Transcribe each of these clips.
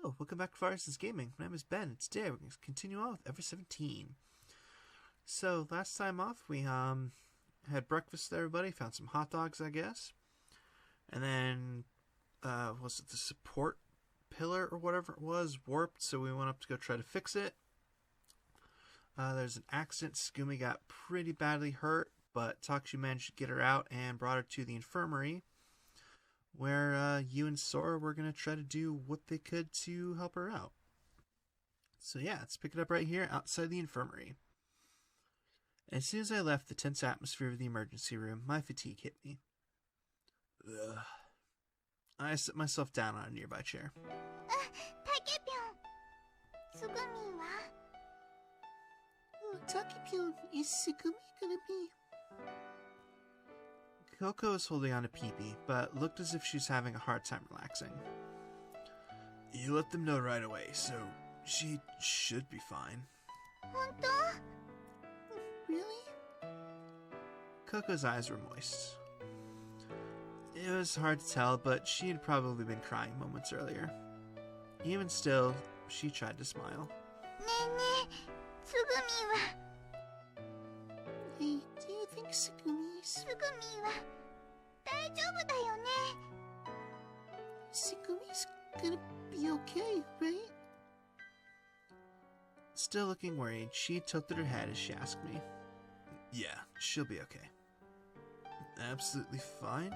Hello, welcome back to Firesense Gaming. My name is Ben, and today we're going to continue on with Ever17. So, last time off, we had breakfast with everybody, found some hot dogs, I guess. And then, was it the support pillar or whatever it was, warped, so we went up to go try to fix it. There's an accident. Tsugumi got pretty badly hurt, but Takshu managed to get her out and brought her to the infirmary, where you and Sora were going to try to do what they could to help her out. So yeah, let's pick it up right here outside the infirmary. As soon as I left the tense atmosphere of the emergency room, my fatigue hit me. Ugh. I set myself down on a nearby chair. Takepyon, is Tsugumi gonna be... Coco was holding on to Pee-Pee, but looked as if she's having a hard time relaxing. You let them know right away, so she should be fine. Really? Coco's eyes were moist. It was hard to tell, but she had probably been crying moments earlier. Even still, she tried to smile. Hey, do you think Tsugumi's gonna be okay, right? Still looking worried, she tilted her head as she asked me. Yeah, she'll be okay. Absolutely fine?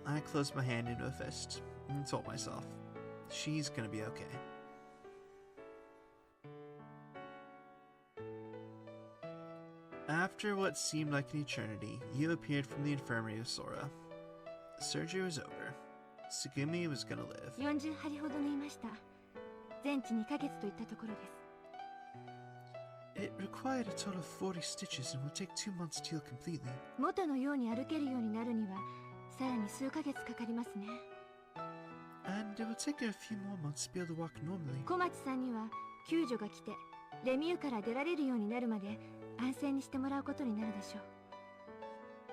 I closed my hand into a fist and told myself, she's gonna be okay. After what seemed like an eternity, you appeared from the infirmary with Sora. The surgery was over. Tsugumi was gonna live. It required a total of 40 stitches and will take 2 months to heal completely. And it will take her a few more months to be able to walk normally.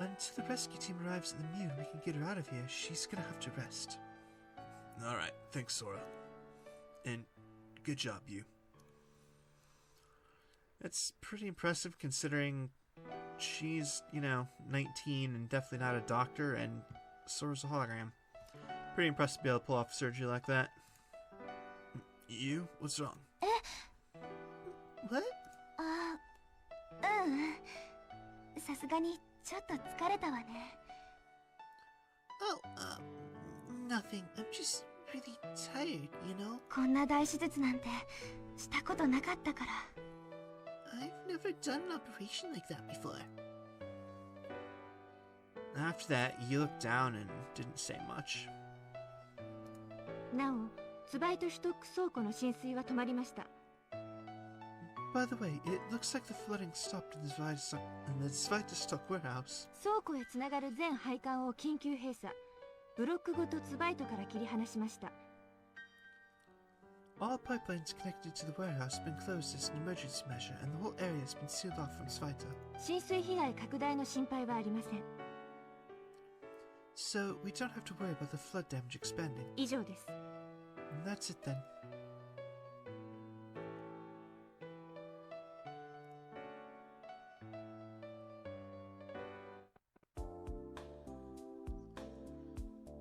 Until the rescue team arrives at the Mew and we can get her out of here, she's gonna have to rest. Alright, thanks, Sora. And good job, you. It's pretty impressive considering she's, 19 and definitely not a doctor, and Sora's a hologram. Pretty impressed to be able to pull off surgery like that. You? What's wrong? What? Oh, nothing. I'm just really tired, you know? I've never done an operation like that before. After that, you looked down and didn't say much. By the way, it looks like the flooding stopped in the Svitostock warehouse. All pipelines connected to the warehouse have been closed as an emergency measure, and the whole area has been sealed off from Svito. So, we don't have to worry about the flood damage expanding. And that's it then.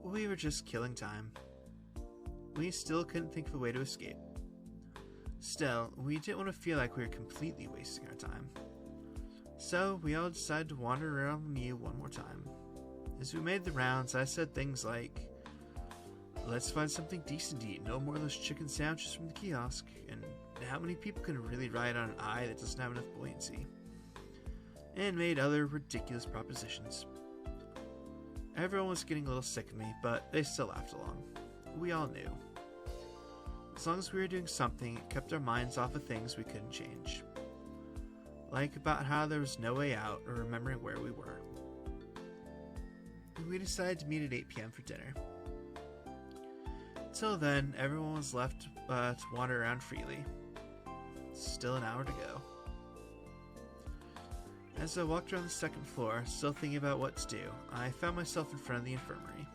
We were just killing time. We still couldn't think of a way to escape. Still, we didn't want to feel like we were completely wasting our time. So, we all decided to wander around the Mew one more time. As we made the rounds, I said things like, let's find something decent to eat, no more of those chicken sandwiches from the kiosk, and how many people can really ride on an eye that doesn't have enough buoyancy? And made other ridiculous propositions. Everyone was getting a little sick of me, but they still laughed along. We all knew. As long as we were doing something, it kept our minds off of things we couldn't change. Like about how there was no way out, or remembering where we were. We decided to meet at 8 p.m. for dinner. Till then, everyone was left to wander around freely. Still an hour to go. As I walked around the second floor, still thinking about what to do, I found myself in front of the infirmary.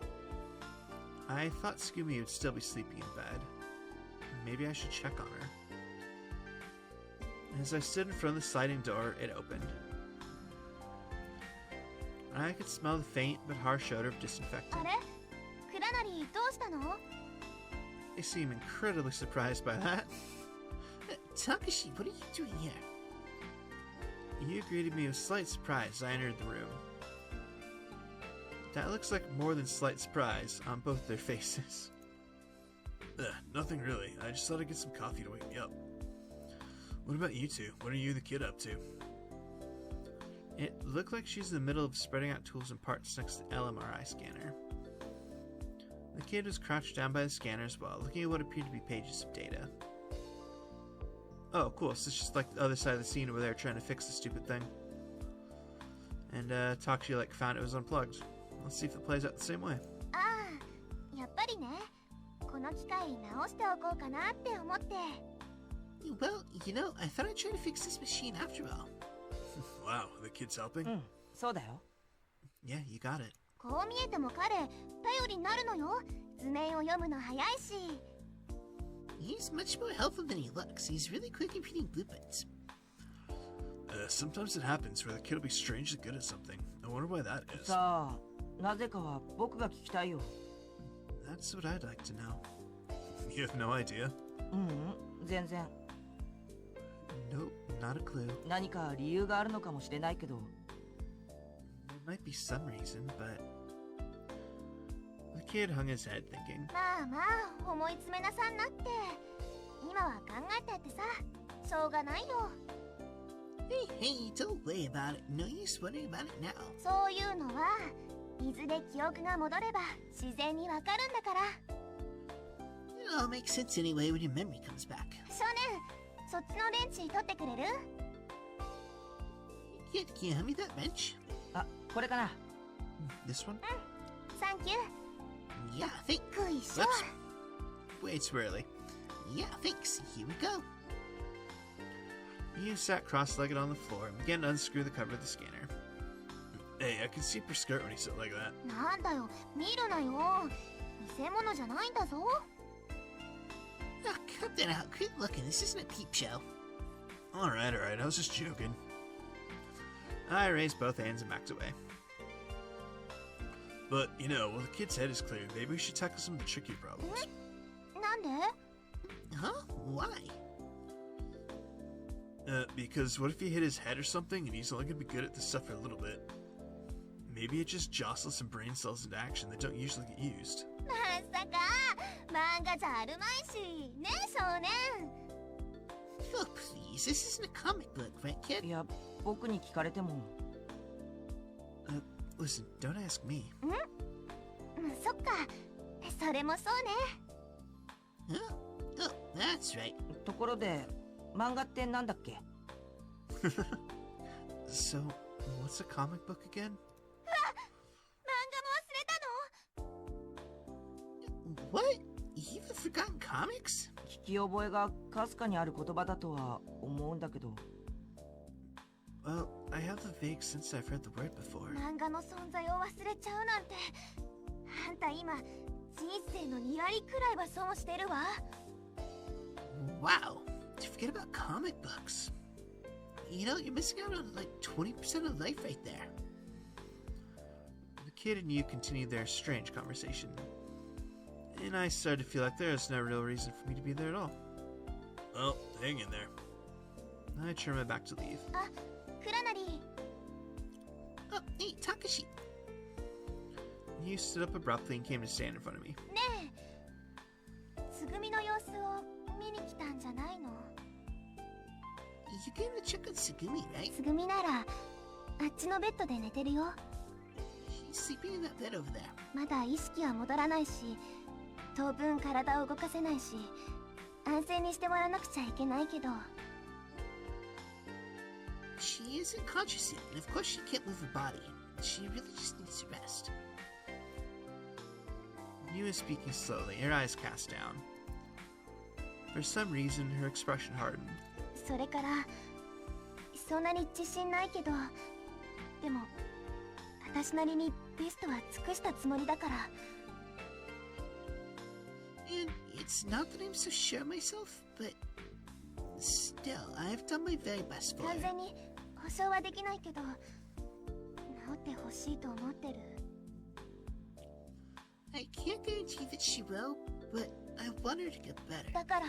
I thought Tsugumi would still be sleeping in bed. Maybe I should check on her. As I stood in front of the sliding door, it opened. I could smell the faint but harsh odor of disinfectant. They seem incredibly surprised by that. Takashi, what are you doing here? You greeted me with slight surprise as I entered the room. That looks like more than slight surprise on both their faces. Nothing really. I just thought I'd get some coffee to wake me up. What about you two? What are you and the kid up to? It looked like she's in the middle of spreading out tools and parts next to the LMRI scanner. The kid was crouched down by the scanner as well, looking at what appeared to be pages of data. Oh, cool. So it's just like the other side of the scene where they're trying to fix the stupid thing. And Takashi found it was unplugged. Let's see if it plays out the same way. Well, you know, I thought I'd try to fix this machine after all. Wow, the kid's helping? Yeah, you got it. He's much more helpful than he looks. He's really quick at reading blueprints. Sometimes it happens where the kid will be strangely good at something. I wonder why that is. That's what I'd like to know. You have no idea? Nope, not a clue. There might be some reason, but... The kid hung his head thinking. Hey, don't worry about it. No use worrying about it now. It all makes sense anyway when your memory comes back. Kid, can you hand me that wrench? This one? Yeah, thanks. Whoops. Way too early. Yeah, thanks. Here we go. You sat cross-legged on the floor and began to unscrew the cover of the scanner. Hey, I can see up your skirt when you sit like that. Oh, cut that out. Quit looking. This isn't a peep show. Alright, I was just joking. I raised both hands and backed away. But, you know, while the kid's head is clear, maybe we should tackle some of the trickier problems. Huh? Why? Because what if he hit his head or something and he's only gonna be good at this stuff for a little bit? Maybe it just jostles some brain cells into action that don't usually get used. Oh, please. This isn't a comic book, right, kid? Listen, don't ask me. Huh? Oh, that's right. So, what's a comic book again? What? You've forgotten comics? Well, I have the vague sense I've heard the word before. Wow. You forget about comic books. You know, you're missing out on 20% of life right there. The kid and you continued their strange conversation. And I started to feel like there was no real reason for me to be there at all. Well, hang in there. I turned my back to leave. Oh, hey, Takashi. You stood up abruptly and came to stand in front of me. You came to check on Tsugumi, right? She's sleeping in that bed over there. She isn't conscious yet, and of course she can't move her body. She really just needs to rest. You were speaking slowly, her eyes cast down. For some reason, her expression hardened. It's not that I'm so sure of myself, but still, I've done my very best for 完 her. 全に保証はできないけど治ってほしいと思ってる。 I can't guarantee that she will, but I want her to get better. だから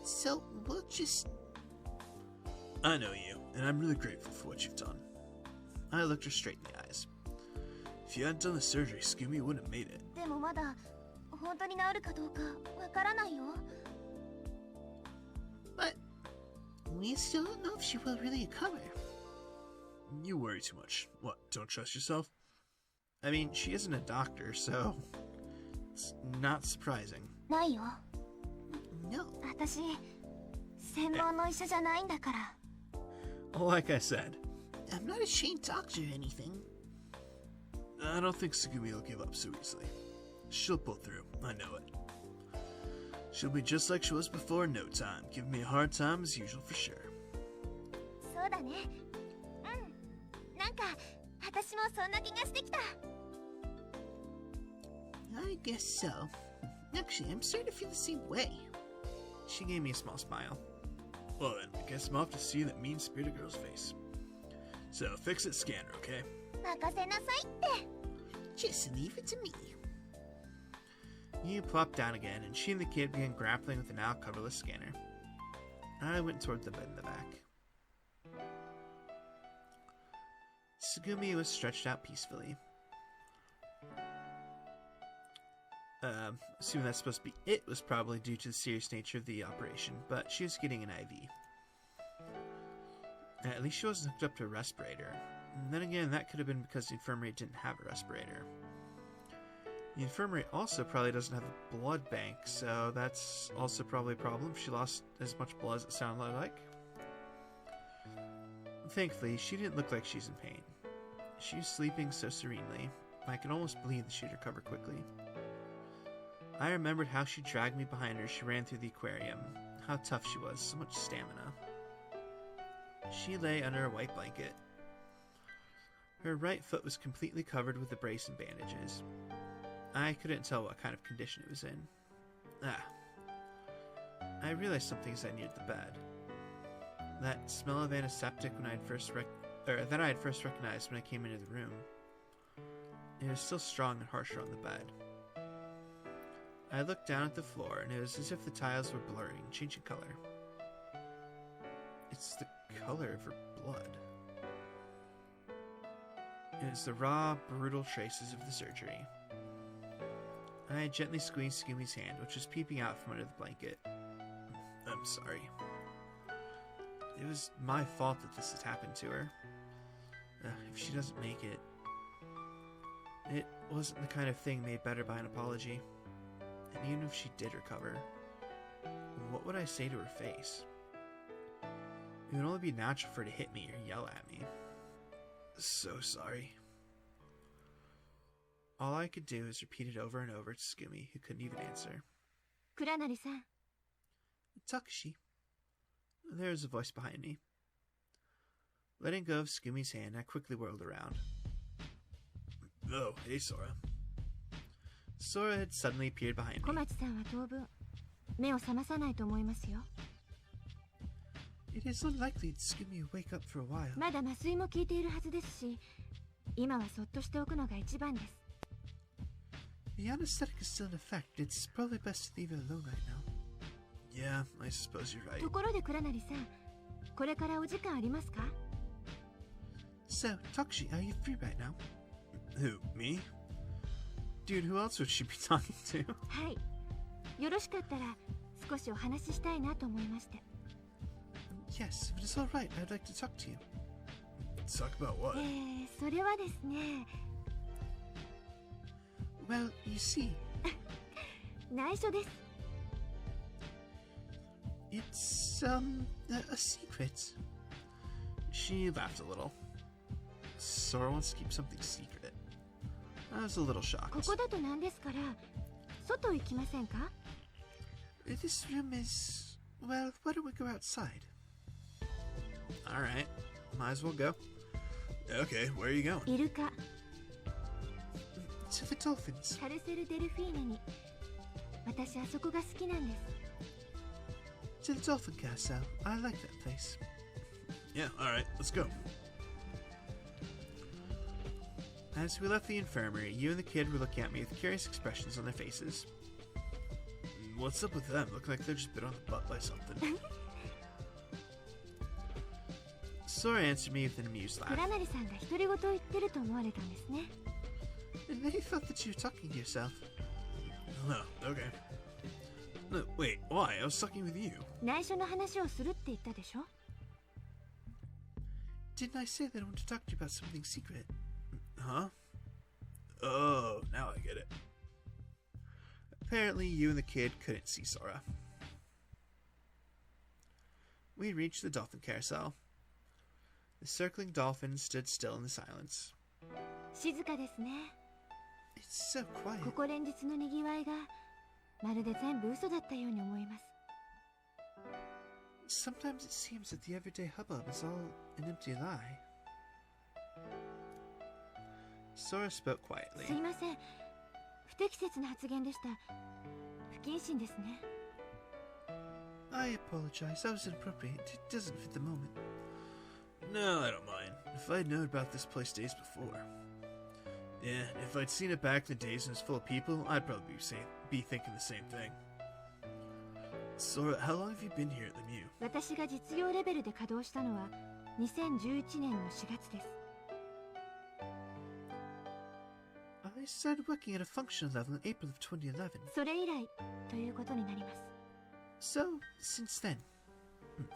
So we'll just... I know you, and I'm really grateful for what you've done. I looked her straight in the eyes. If you hadn't done the surgery, Tsugumi wouldn't have made it. でもまだ本当に治るかどうかわからないよ。 But we still don't know if she will really recover. You worry too much. What, don't trust yourself? I mean, she isn't a doctor, so it's not surprising. ないよ。 No. 私専門の医者じゃないんだから。 Like I said, I'm not a trained doctor or anything. I don't think Tsugumi will give up so easily. She'll pull through, I know it. She'll be just like she was before in no time, giving me a hard time as usual for sure. そうだね。うん。なんか私もそんな気がしてきた。 I guess so. Actually, I'm starting to feel the same way. she gave me a small smile. Well then, I guess I'm off to see that mean-spirited girl's face. So, fix it, scanner, okay? 任せなさいって。 Just leave it to me. You plopped down again, and she and the kid began grappling with the now coverless scanner. I went toward the bed in the back. Tsugumi was stretched out peacefully. Assuming that's supposed to be it was probably due to the serious nature of the operation, but she was getting an IV. At least she wasn't hooked up to a respirator. And then again, that could have been because the infirmary didn't have a respirator. The infirmary also probably doesn't have a blood bank, so that's also probably a problem. She lost as much blood as it sounded like. Thankfully, she didn't look like she's in pain. She was sleeping so serenely, I could almost believe that she'd recover quickly. I remembered how she dragged me behind her as she ran through the aquarium, how tough she was, so much stamina. She lay under a white blanket. Her right foot was completely covered with a brace and bandages. I couldn't tell what kind of condition it was in. I realized something as I neared the bed. That smell of antiseptic that I had first recognized when I came into the room. It was still strong and harsher on the bed. I looked down at the floor, and it was as if the tiles were blurring, changing color. It's the color of her blood. It was the raw, brutal traces of the surgery. I gently squeezed Tsugumi's hand, which was peeping out from under the blanket. I'm sorry. It was my fault that this had happened to her. If she doesn't make it... It wasn't the kind of thing made better by an apology. And even if she did recover, what would I say to her face? It would only be natural for her to hit me or yell at me. So sorry. All I could do is repeat it over and over to Tsugumi, who couldn't even answer. 倉成さん。 Takashi. There was a voice behind me. Letting go of Tsugumi's hand, I quickly whirled around. Oh, hey Sora. Sora had suddenly appeared behind 小 me. 町さんは当分目を覚まさないと思いますよ。 It is unlikely that Tsugumi will wake up for a while. まだ麻酔も効いているはずですし、今はそっとしておくのが一番です。 The anesthetic is still in effect. It's probably best to leave her alone right now. Yeah, I suppose you're right. ところで倉成さん、これからお時間ありますか？ So, Takashi, are you free right now? Who, me? Dude, who else would she be talking to? はい。よろしかったら少しお話ししたいなと思いまして。 Yes, if it is alright, I'd like to talk to you. Talk about what? それはですね、 Well, you see, 内緒です。 it's, a secret. She laughed a little. Sora wants to keep something secret. I was a little こ shocked. こだとなんですから、外行きませんか？ This room is... Well, why don't we go outside? Alright, might as well go. Okay, where are you going? イルカ。To the dolphins. カルセルデルフィーネに。私あそこが好きなんです。 To the dolphin carousel. I like that place. Yeah, alright, let's go. As we left the infirmary, you and the kid were looking at me with curious expressions on their faces. What's up with them? Look like they're just bit on the butt by something. Sora answered me with an amused 倉 laugh. 成さんが独り言を言ってると思われたんですね。 And they thought that you were talking to yourself. Oh, okay. No, wait, why? I was talking with you. 内緒の話をするって言ったでしょ。 Didn't I say that I want to talk to you about something secret? Huh? Oh, now I get it. Apparently, you and the kid couldn't see Sora. We reached the dolphin carousel. The circling dolphins stood still in the silence. 静かですね。 It's so quiet. ここ連日のにぎわいがまるで全部嘘だったように思います。 Sometimes it seems that the everyday hubbub is all an empty lie. Sora spoke す quietly. いません。不適切な発言でした。不謹慎ですね。 I apologize. That was inappropriate. It doesn't fit the moment. No, I don't mind. If I'd known about this place days before. Yeah, if I'd seen it back in the days when it was full of people, I'd probably be thinking the same thing. Sora, how long have you been here at the Mew? 私が実用レベルで稼働したのは2011年の4月です。 I started working at a functional level in April of 2011. それ以来ということになります。 So, since then.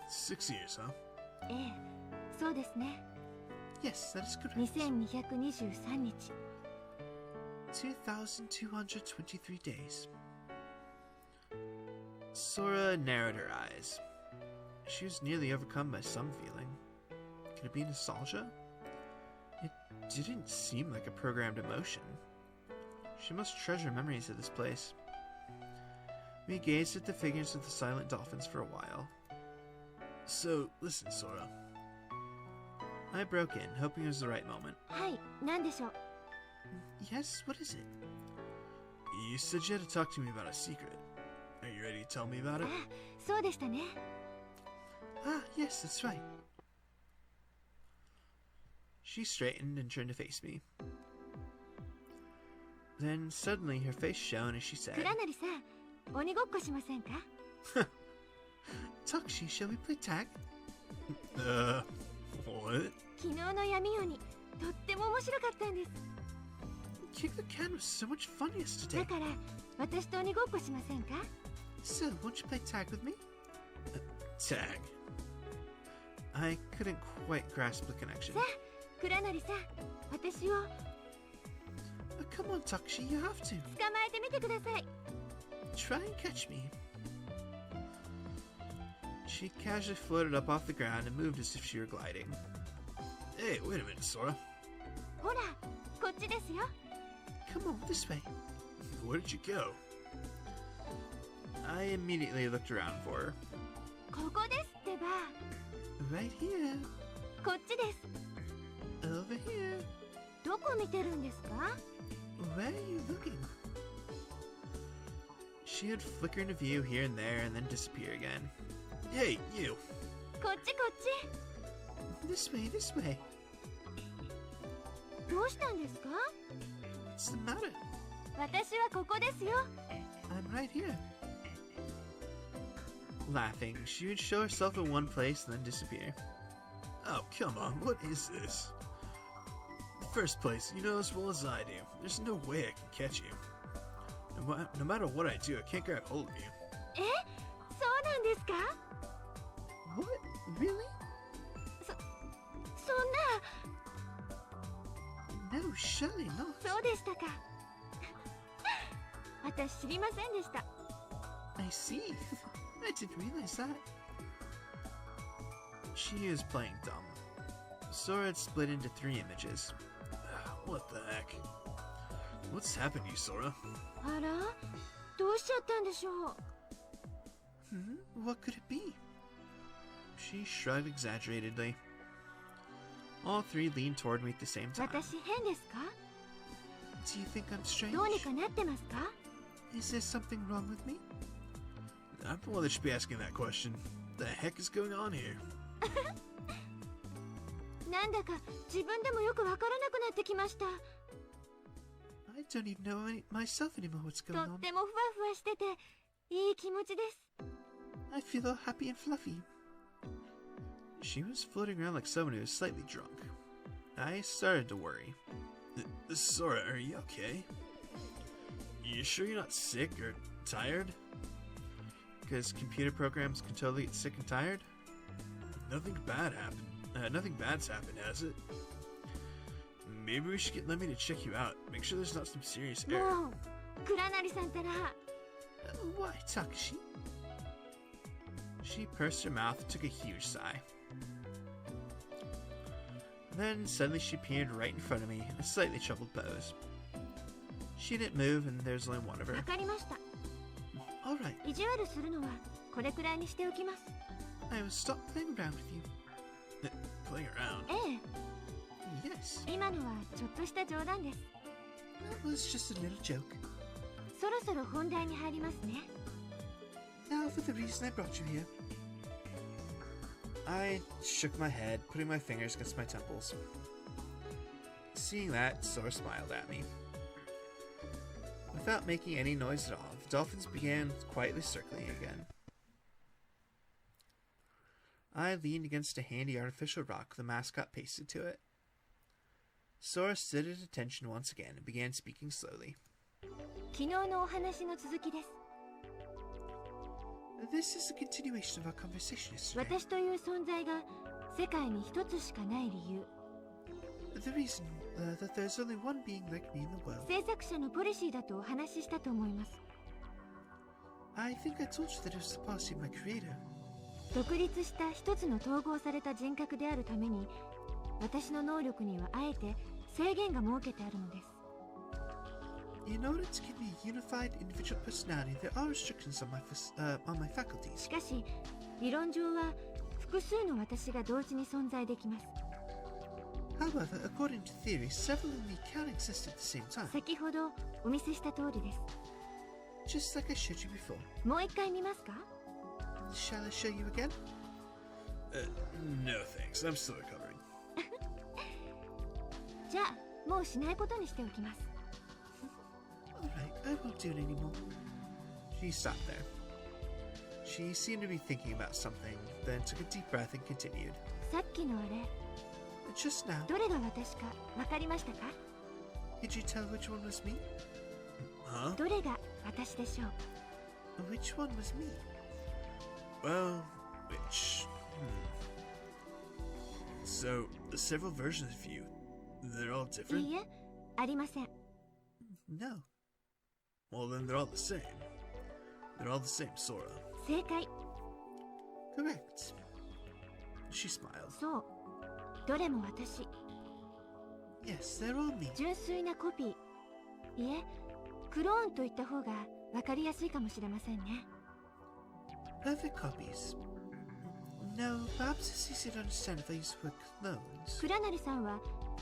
6 years, huh? ええ、そうですね。 Yes, that is correct. 2223日。 2,223 days. Sora narrowed her eyes. She was nearly overcome by some feeling. Could it be nostalgia? It didn't seem like a programmed emotion. She must treasure memories of this place. We gazed at the figures of the silent dolphins for a while. So, listen, Sora. I broke in, hoping it was the right moment. はい、何でしょう。 Yes, what is it? You said you had to talk to me about a secret. Are you ready to tell me about あ it? そうでしたね。 Ah, yes, that's right. She straightened and turned to face me. Then suddenly her face shone as she said, 倉成さん、鬼ごっこしませんか？ Takushi, shall we play tag? What? 昨日の闇夜にとっても面白かったんです。 Kick the can was so much fun だ yesterday. から私と鬼ごっこしませんか？ So, won't you play tag with me? Tag. I couldn't quite grasp the connection. さあ、倉成さん、私を Come on, Takushi, you have to. 捕まえてみてください。 Try and catch me. She casually floated up off the ground and moved as if she were gliding. Hey, wait a minute, Sora. ほら、こっちですよ。 Come on, this way. Where did you go? I immediately looked around for her. ここですってば。 Right here. こっちです。 Over here. どこ見てるんですか？ Where are you looking? She would flicker into view here and there and then disappear again. Hey, you. こっちこっち。 This way, this way. どうしたんですか？ What's the matter? 私はここですよ。 I'm right here. Laughing, she would show herself in one place and then disappear. Oh, come on, what is this? First place, you know as well as I do. There's no way I can catch you. No matter what I do, I can't grab hold of you. え、そうなんですか？ What? Really? そんな、 No, surely not. そうでしたか。私知りませんでした。 I see. I didn't realize that. She is playing dumb. Sora had split into 3 images. What the heck? What's happened to you, Sora? あら、どうしちゃったんでしょう。 What could it be? She shrugged exaggeratedly. All 3 leaned toward me at the same time. 私変ですか？ Do you think I'm strange? どうにかなってますか？ Is there something wrong with me? I'm the one that should be asking that question. The heck is going on here? なんだか自分でもよくわからなくなってきました。 I don't even know myself anymore what's と going っ on. てもふわふわしてていい気持ちです。 I feel all happy and fluffy. She was floating around like someone who was slightly drunk. I started to worry. Sora, are you okay? You sure you're not sick or tired? Because computer programs can totally get sick and tired? Nothing bad happened. Nothing bad's happened, has it? Maybe we should get Lemmy to check you out. Make sure there's not some serious error. もう倉成さんたら Why, Takashi? She pursed her mouth and took a huge sigh. Then suddenly she appeared right in front of me in a slightly troubled pose. She didn't move, and there's only one of her. わかりました。 All right, 意地悪するのはこれくらいにしておきます。 I will stop playing around with you. Playing around? え Yes, え、今のはちょっとした冗談です。 that was just a little joke. そろそろ本題に入りますね。 Now for the reason I brought you here. I shook my head, putting my fingers against my temples. Seeing that, Sora smiled at me. Without making any noise at all, the dolphins began quietly circling again. I leaned against a handy artificial rock with the mascot pasted to it. Sora stood at attention once again and began speaking slowly. 昨日のお話の続きです。 This is a continuation of our conversation yesterday. 私という存在が世界に一つしかない理由。 The reason that there's only one being like me in the world. 制作者のポリシーだとお話ししたと思います。 I think I told you that it was the policy of my creator. 独立した一つの統合された人格であるために、私の能力にはあえて制限が設けてあるのです。 In order to give me a unified individual personality, there are restrictions on my faculties. しかし、理論上は複数の私が同時に存在できます。 However, according to theory, several of me can exist at the same time. 先ほどお見せした通りです。 Just like I showed you before. もう一回見ますか？ Shall I show you again? No thanks. I'm still recovering. じゃあ、もうしないことにしておきます。 Alright, I won't do it anymore. She stopped there. She seemed to be thinking about something, then took a deep breath and continued. さっきのあれ、 Just now, どれが私か分かりましたか？ did you tell which one was me? Huh? どれが私でしょう？ Which one was me? Well, which... So, several versions of you. They're all い different? いえ、ありません。 No. Well, then they're all the same. They're all the same, Sora. 正解。 Correct. She smiled. そう。どれも私。 Yes, they're all me. 純粋なコピー。いえ、クローンと言った方が分かりやすいかもしれませんね。 Perfect copies. No, perhaps it's easier to understand if I use the word clones. 倉成さんは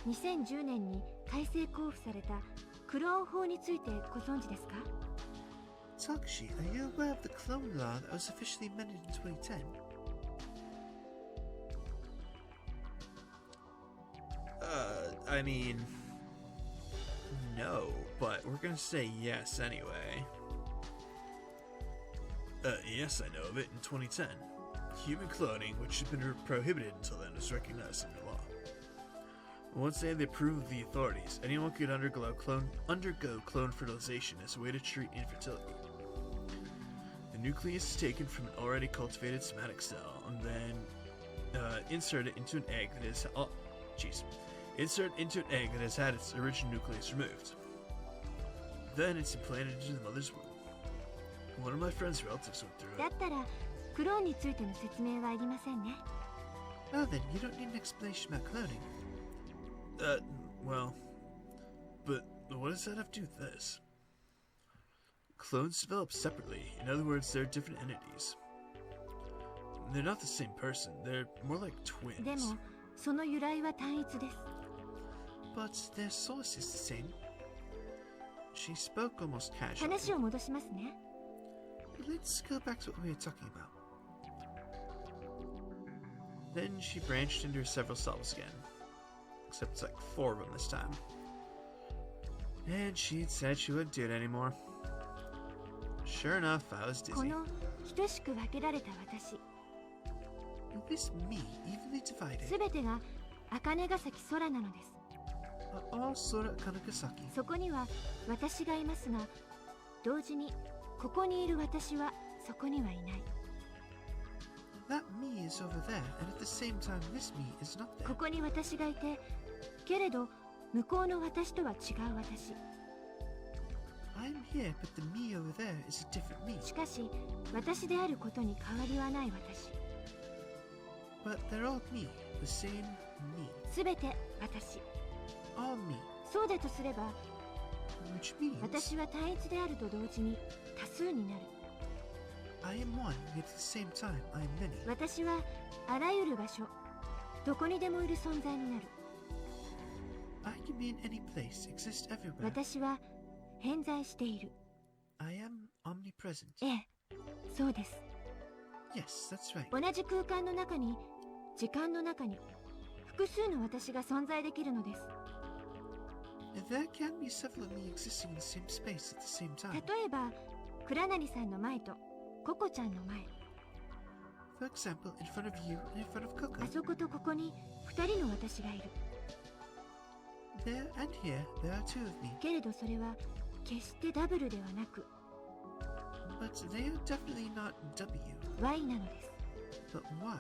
2010年に改正交付されたクローン法についてご存知ですか？ Takashi, are you aware of the clone law that was officially amended in 2010? I mean... No, but we're gonna say yes anyway. Yes, I know of it in 2010. Human cloning, which had been prohibited until then, was recognized under law. Once they had the approval of the authorities, anyone could undergo clone fertilization as a way to treat infertility. The nucleus is taken from an already cultivated somatic cell and then inserted into an egg that is inserted into an egg that has had its original nucleus removed. Then it's implanted into the mother's womb. One of my friend's relatives went through だ it. ったらクローンについての説明はいりませんね。 Well then, you don't need an explanation about cloning. Well, but what does that have to do with this? Clones develop separately. In other words, they're different entities. They're not the same person. They're more like で twins. も、その由来は単一です。 But their source is the same. She spoke almost casually. 話を戻しますね。 Let's go back to what we were talking about. Then she branched into her several selves again. Except it's like 4 of them this time. And she'd said she wouldn't do it anymore. Sure enough, I was こ dizzy. の等しく分けられた私、 This me evenly divided. すべてが茜ヶ崎空なのです。 All Sora Kanagasaki. そこには私がいますが、同時にここにいる私はそこにはいない。 That me is over there, and at the same time, this me is not こ there. こに私がいて、けれど向こうの私とは違う私。 I'm here, but the me over there is a different me. しかし私であることに変わりはない私。 But they're all me, the same me. すべて私。 All me, そうだとすれば、 which means 私は単一であると同時に多数になる。 I am one, yet at the same time, I am many. 私はあらゆる場所、どこにでもいる存在になる。 I can be in any place, exist everywhere. 私は偏在している。 I am omnipresent. ええ、そうです。 Yes, that's right. 同じ空間の中に、時間の中に、複数の私が存在できるのです。 There can be several of me existing in the same space at the same time. 例えば、倉成さんの前とココちゃんの前、 For example, in front of you and in front of あ Coco. そことここに2人の私がいる。 There and here, there are two of me. けれどそれは決してダブルではなく But they are definitely not W. Y なのです。 But why?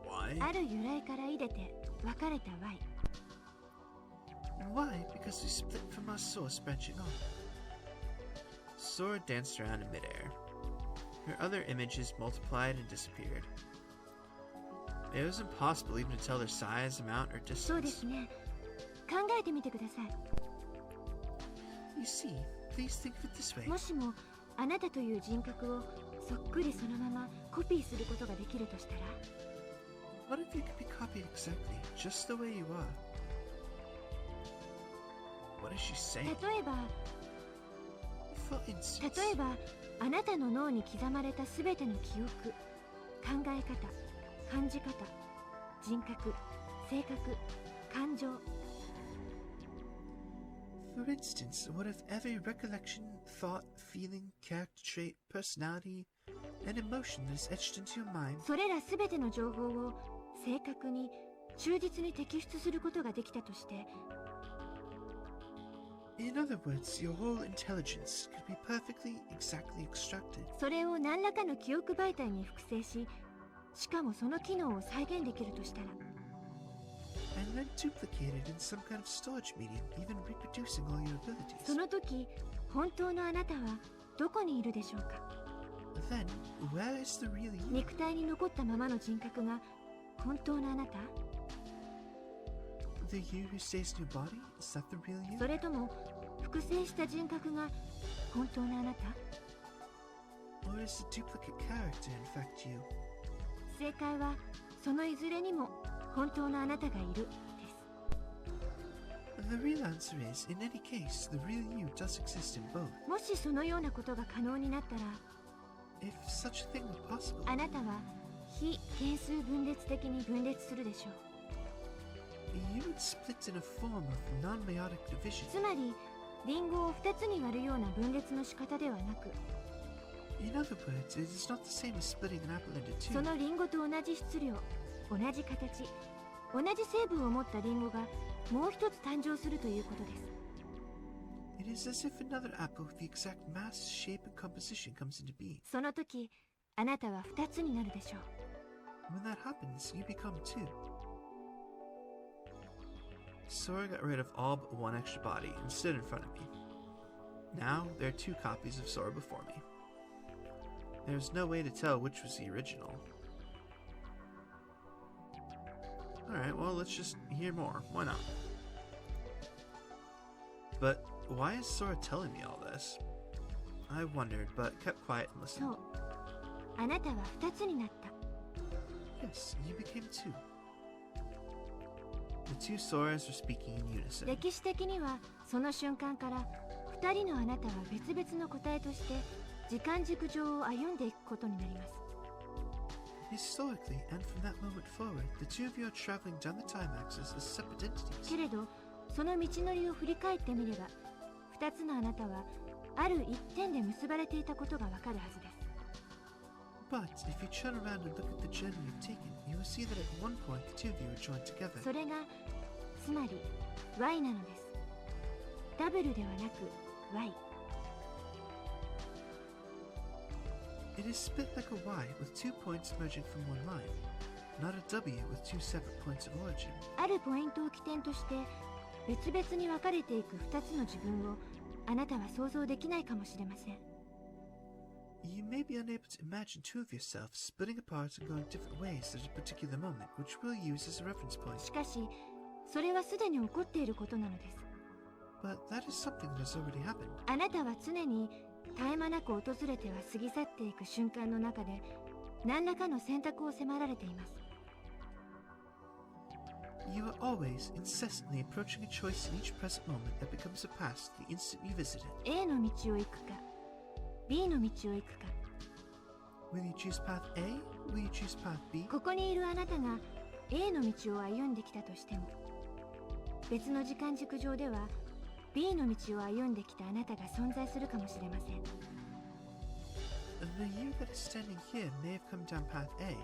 Why? ある由来からいでて分かれた Y。 Why? Because we split from our source branching off. Sora danced around in midair. Her other images multiplied and disappeared. It was impossible even to tell their size, amount, or そうで distance. すね。考えてみてください。 You see, please think of it this way. もしもあなたという人格をそっくりそのままコピーすることができるとしたら、 What if you could be copied exactly, just the way you are? What is she saying? 例えば For instance, 例えばあなたの脳に刻まれたすべての記憶、考え方、感じ方、人格、性格、感情、 For instance, what if every recollection, thought, feeling, character trait, personality, and emotion that is etched into your mind それらすべての情報を正確に忠実に摘出することができたとして、 In other words, your whole intelligence could be perfectly, exactly extracted. それを何らかの記憶媒体に複製し、しかもその機能を再現できるとしたら、 And then duplicated in some kind of storage medium, even reproducing all your abilities. その時本当のあなたはどこにいるでしょうか。 Then, where is the real you? 肉体に残ったままの人格が本当のあなた？ The you who stays in your body? Is that the real you? それとも複製した人格が本当のあなた？ Or is the duplicate character in fact you? 正解はそのいずれにも本当のあなたがいるです。 The real answer is, in any case, the real you does exist in both. もしそのようなことが可能になったら、 If such a thing were possible, あなたは非変数分裂的に分裂するでしょう。 you would split in a form of non-meiotic division. つまりリンゴを2つに割るような分裂の仕方ではなく、 In other words, it is not the same as splitting an apple into two. そのリンゴと同じ質量、同じ形、同じ成分を持ったリンゴがもう一つ誕生するということです。 It is as if another apple with the exact mass, shape, and composition comes into being. その時あなたは2つになるでしょう。 When that happens, you become two. Sora got rid of all but one extra body and stood in front of me. Now, there are two copies of Sora before me. There's no way to tell which was the original. Alright, well, let's just hear more. Why not? But why is Sora telling me all this? I wondered, but kept quiet and そ listened. う、あなたは2つになった。 Yes, you became two. The two Soras were speaking in unison. 歴史的にはその瞬間から2人のあなたは別々の答えとして時間軸上を歩んでいくことになります。 Historically, and from that moment forward, the two of you are traveling down the time axis as separate entities. けれどその道のりを振り返ってみれば2つのあなたはある一点で結ばれていたことがわかるはずです。 But if you turn around and look at the journey you've taken, you will see that at one point the two of you are joined together. それがつまり Y なのです。ダブルではなく Y。 It is split like a Y with 2 points emerging from one line, not a W with 2 separate points of origin. あるポイントを起点として別々に分かれていく2つの自分をあなたは想像できないかもしれません。 You may be unable to imagine two of yourselves splitting apart and going different ways at a particular moment, which we'll use as a reference point. しかしそれはすでに起こっていることなのです。 But that is something that has already happened. あなたは常に絶え間なく訪れては過ぎ去っていく瞬間の中で何らかの選択を迫られています。 You are always, incessantly approaching a choice in each present moment that becomes a past the instant you visit it. A の道を行くか B の道を行くか。 Will you choose path A? Will you choose path B? ここにいるあなたが A の道を歩んできたとしても別の時間軸上では B の道を歩んできたあなたが存在するかもしれません。 The you that is standing here may have come down path A,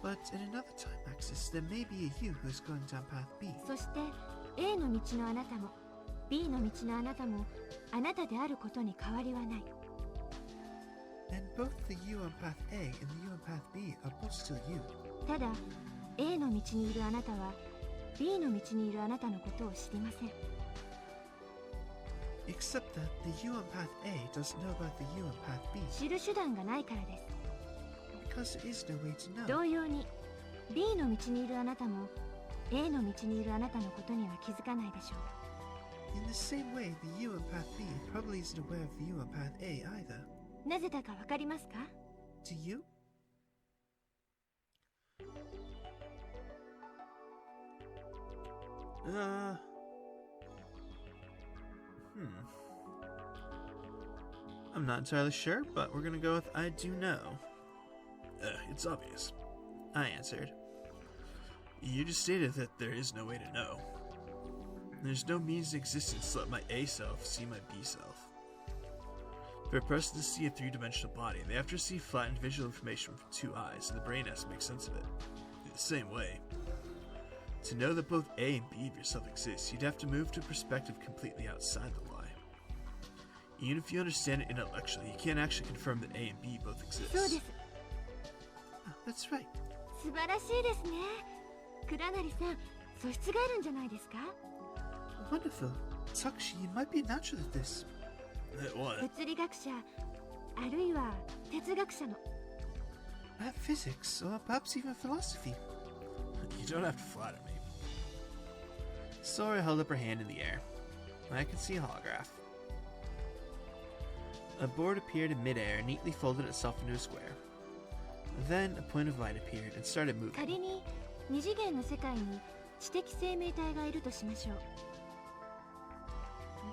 but in another time axis there may be a you who is going down path B. そして A の道のあなたも B の道のあなたもあなたであることに変わりはない。 And both the you on path A and the you on path B are both still you. ただ A の道にいるあなたは B の道にいるあなたのことを知りません。 Except that the you on path A doesn't know about the you on path B, 知る手段がないからです。 because there is no way to know. 同様に B の道にいるあなたも A の道にいるあなたのことには気づかないでしょう。 In the same way, the you on path B probably isn't aware of the you on path A either. なぜだかわかりますか？ Do you? I'm not entirely sure, but we're gonna go with I do know. It's obvious, I answered. You just stated that there is no way to know. There's no means in existence to let my A self see my B self. For a person to see a three-dimensional body, they have to receive flattened visual information from two eyes, and the brain has to make sense of it. In the same way, to know that both A and B of yourself exist, you'd have to move to a perspective completely outside the lie. Even if you understand it intellectually, you can't actually confirm that A and B both そうで exist. す。 That's right. 素晴らしいですね。倉成さん、素質があるんじゃないですか？ Wonderful. Takushi, you might be a natural at this. What? 物理学者、あるいは哲学者の。 At physics, or perhaps even philosophy. You don't have to flatter me. Sora held up her hand in the air. I could see a holograph. A board appeared in midair and neatly folded itself into a square. Then a point of light appeared and started moving. 仮に二次元の世界に知的生命体がいるとしましょう。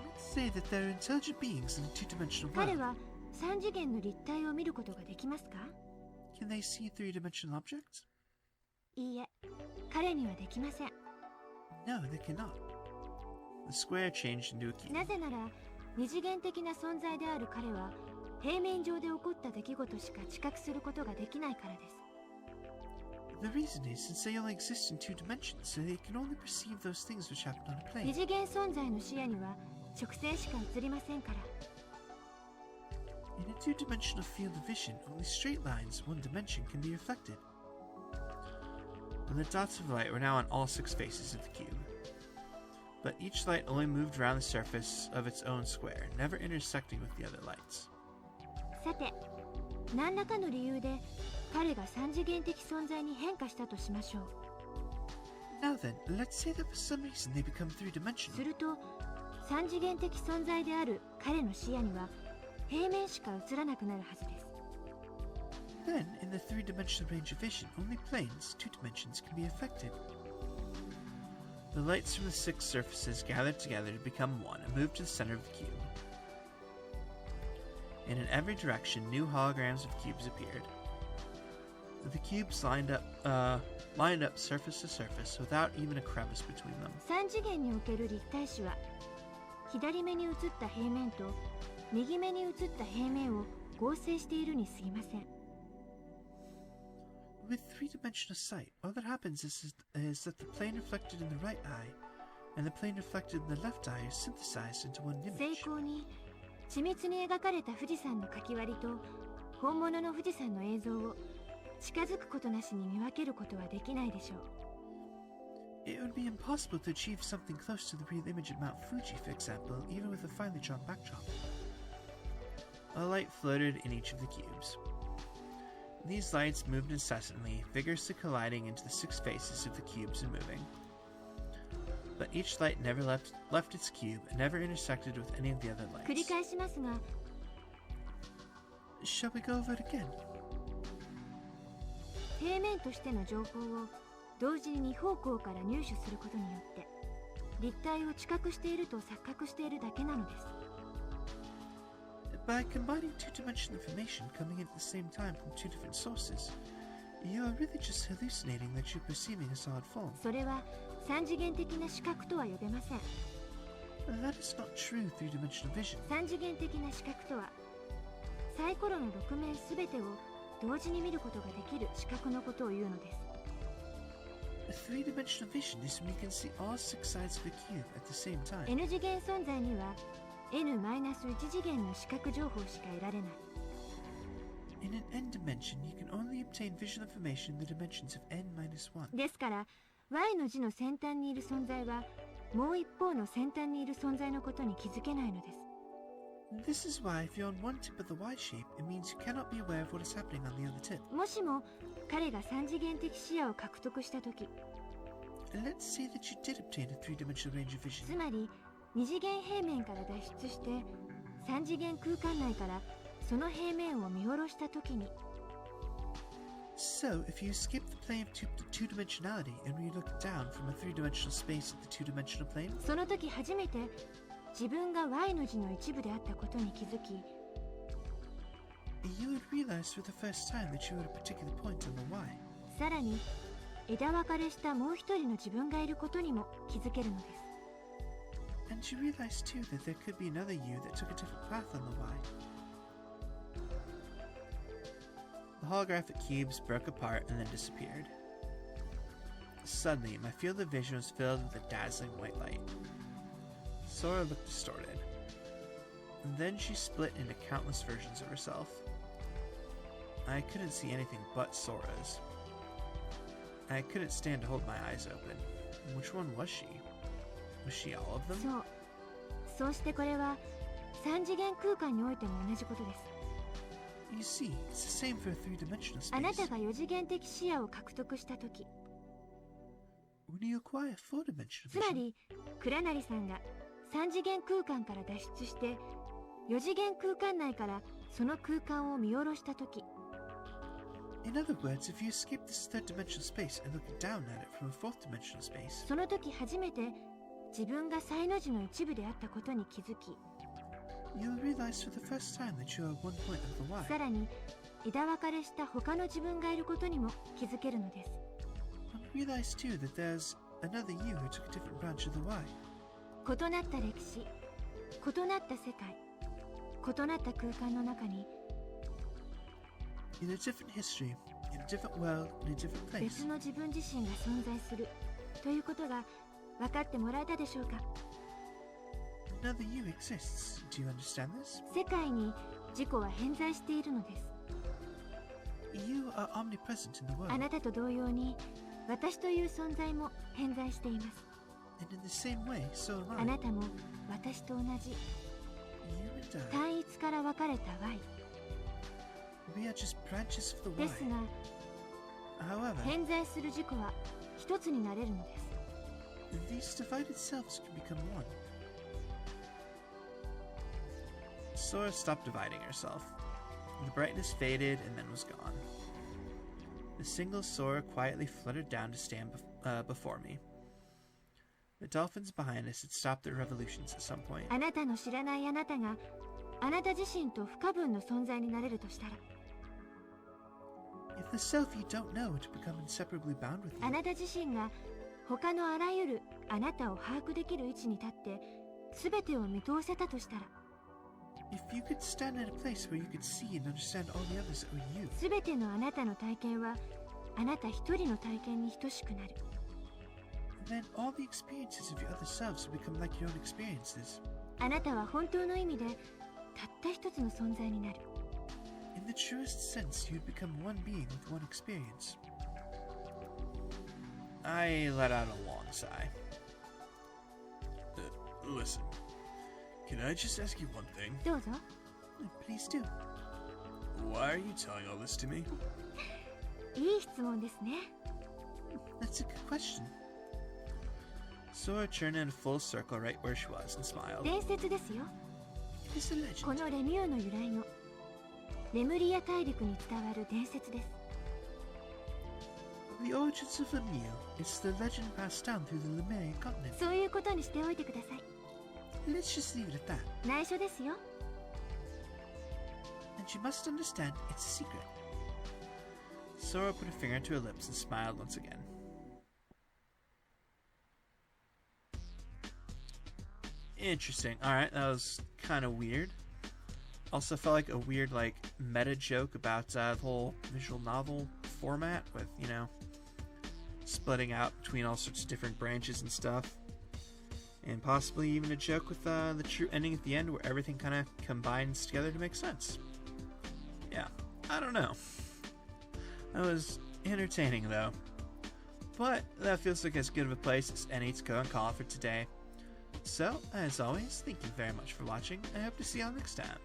Let's say that there are intelligent beings in a two-dimensional 彼 world. は三次元の立体を見ることができますか？ Can they see three-dimensional objects? いいえ、彼にはできません。 No, they cannot. The square changed into a cube. なぜなら二次元的な存在である彼は平面上で起こった出来事しか知覚することができないからです。 The reason is since they only exist in two dimensions, so they can only perceive those things which happen on a 二 plane. 次元存在の視野には直線しか映りませんから。 In a two-dimensional field of vision, only straight lines, one dimension, can be reflected. And the dots of light were now on all six faces of the cube. But each light only moved around the surface of its own square, never intersecting with the other lights. さて、何らかの理由で彼が三次元的存在に変化したとしましょう。 Now then, let's say that for some reason they become す three-dimensional. ると三次元的存在である彼の視野には平面しか映らなくなるはずです。 Then, in the three-dimensional range of vision, only planes, two dimensions, can be affected. The lights from the six surfaces gathered together to become one and moved to the center of the cube. and in every direction new holograms of cubes appeared. The cubes lined up surface to surface without even a crevice between them. 3次元における立体視は左目に映った平面と右目に映った平面を合成しているに過ぎません。 With three-dimensional sight, all that happens is that the plane reflected in the right eye and the plane reflected in the left eye is synthesized into one 精 image. 巧に緻密に描かれた富士山の描き割りと本物の富士山の映像を近づくことなしに見分けることはできないでしょう。 It would be impossible to achieve something close to the real image at Mount Fuji, for example, even with a finely drawn backdrop. A light floated in each of the cubes. These lights moved incessantly, vigorously colliding into the 6 faces of the cubes and moving. But each light never left its cube and never intersected with any of the other 繰り lights. 返しますが、 Shall we go over it again? 平面としての情報を同時に2方向から入手することによって立体を知覚していると錯覚しているだけなのです。 By combining two-dimensional information coming in at the same time from 2 different sources, you are really just hallucinating that you're perceiving a solid form. それは3次元的な視覚とは呼べません。 That is not true three-dimensional vision. 3次元的な視覚とはサイコロの6面すべてを同時に見ることができる視覚のことを言うのです。 A three-dimensional vision is when you can see all 6 sides of a cube at the same time. N 次元存在には N-1 次元の視覚情報しか得られない。 In an n dimension, you can only obtain visual information in the dimensions of n-1. ですから Y の字の先端にいる存在はもう一方の先端にいる存在のことに気づけないのです。 This is why if you're on one tip of the Y shape, it means you cannot be aware of what is happening on the other tip. もしも彼が3次元的視野を獲得したとき、 Let's say that you did obtain a three-dimensional range of つ vision. まり2次元平面から脱出して3次元空間内からその平面を見下ろしたときに、 So, if you skip the plane of two-dimensionality and we look down from a three-dimensional space at the two-dimensional plane, その時初めて自分が Y の字の一部であったことに気づき、 you would realize for the first time that you were at a particular point on the Y. さらに枝分かれしたもう一人の自分がいることにも気づけるのです。 And you realize too that there could be another you that took a different path on the Y. The holographic cubes broke apart and then disappeared. Suddenly, my field of vision was filled with a dazzling white light. Sora looked distorted. And then she split into countless versions of herself. I couldn't see anything but Sora's. I couldn't stand to hold my eyes open. Which one was she? Was she all of them? そうしてこれは3次元空間においても同じことです。 You see, it's the same for a three-dimensional あなた space. が4次元的視野を獲得したとき、 When you acquire four-dimensional つま vision, り倉成さんが3次元空間から脱出して4次元空間内からその空間を見下ろしたとき、 in other words, if you skip this third-dimensional space and look down at it from a fourth-dimensional space, その時初めて自分がサイの字の一部であったことに気づき、 you'll realize for the first time that you are one point of the Y. さらに枝分かれした他の自分がいることにも気づけるのです。 And realize too that there's another you who took a different branch of the Y. 異なった歴史、異なった世界、異なった空間の中に In a different history, in a different world, in a different place. 別の自分自身が存在するということが分かってもらえたでしょうか。 Another you exists. Do you understand this? 世界に自己は偏在しているのです。 You are omnipresent in the あ world. なたと同様に私という存在も偏在しています。 And in the same way, so am あ I. なたも私と同じ You and I. 単一から分かれた Y We are just branches of the で Y. すが、 However, 偏在する自己は一つになれるのです。 these divided selves can become one. Sora stopped dividing herself. The brightness faded and then was gone. The single Sora quietly fluttered down to stand before me. The dolphins behind us had stopped their revolutions at some point. あなたの知らないあなたがあなた自身と不可分の存在になれるとしたら、 If the self you don't know to become inseparably bound with あ you, なた自身が他のあらゆるあなたを把握できる位置に立って全てを見通せたとしたら、 if you could stand in a place where you could see and understand all the others that were you, 全てのあなたの体験はあなた一人の体験に等しくなる。 then all the experiences of your other selves will become like your own experiences. あなたは本当の意味でたった一つの存在になる。 In the truest sense, you'd become one being with one experience. I let out a long sigh. Listen, can I just ask you one thing? どうぞ。 Please do. Why are you telling all this to me? いい質問ですね。 That's a good question. Sora turned in a full circle right where she was and smiled. 伝説ですよ。 It's a こ legend. のレミューの由来のレムリア大陸に伝わる伝説です。 The origins of Lemieux. It's the legend passed down through the Lemurian continent. そういうことにしておいてください。 Let's just leave it at that. 内緒ですよ。 And you must understand, it's a secret. Sora put a finger to her lips and smiled once again. Interesting. Alright, that was kind of weird. Also felt like a weird, like, meta joke about the whole visual novel format with, you know, splitting out between all sorts of different branches and stuff. And possibly even a joke with the true ending at the end where everything kind of combines together to make sense. Yeah, I don't know. That was entertaining, though. But that feels like as good of a place as any to go and call for today. So, as always, thank you very much for watching, and I hope to see you all next time.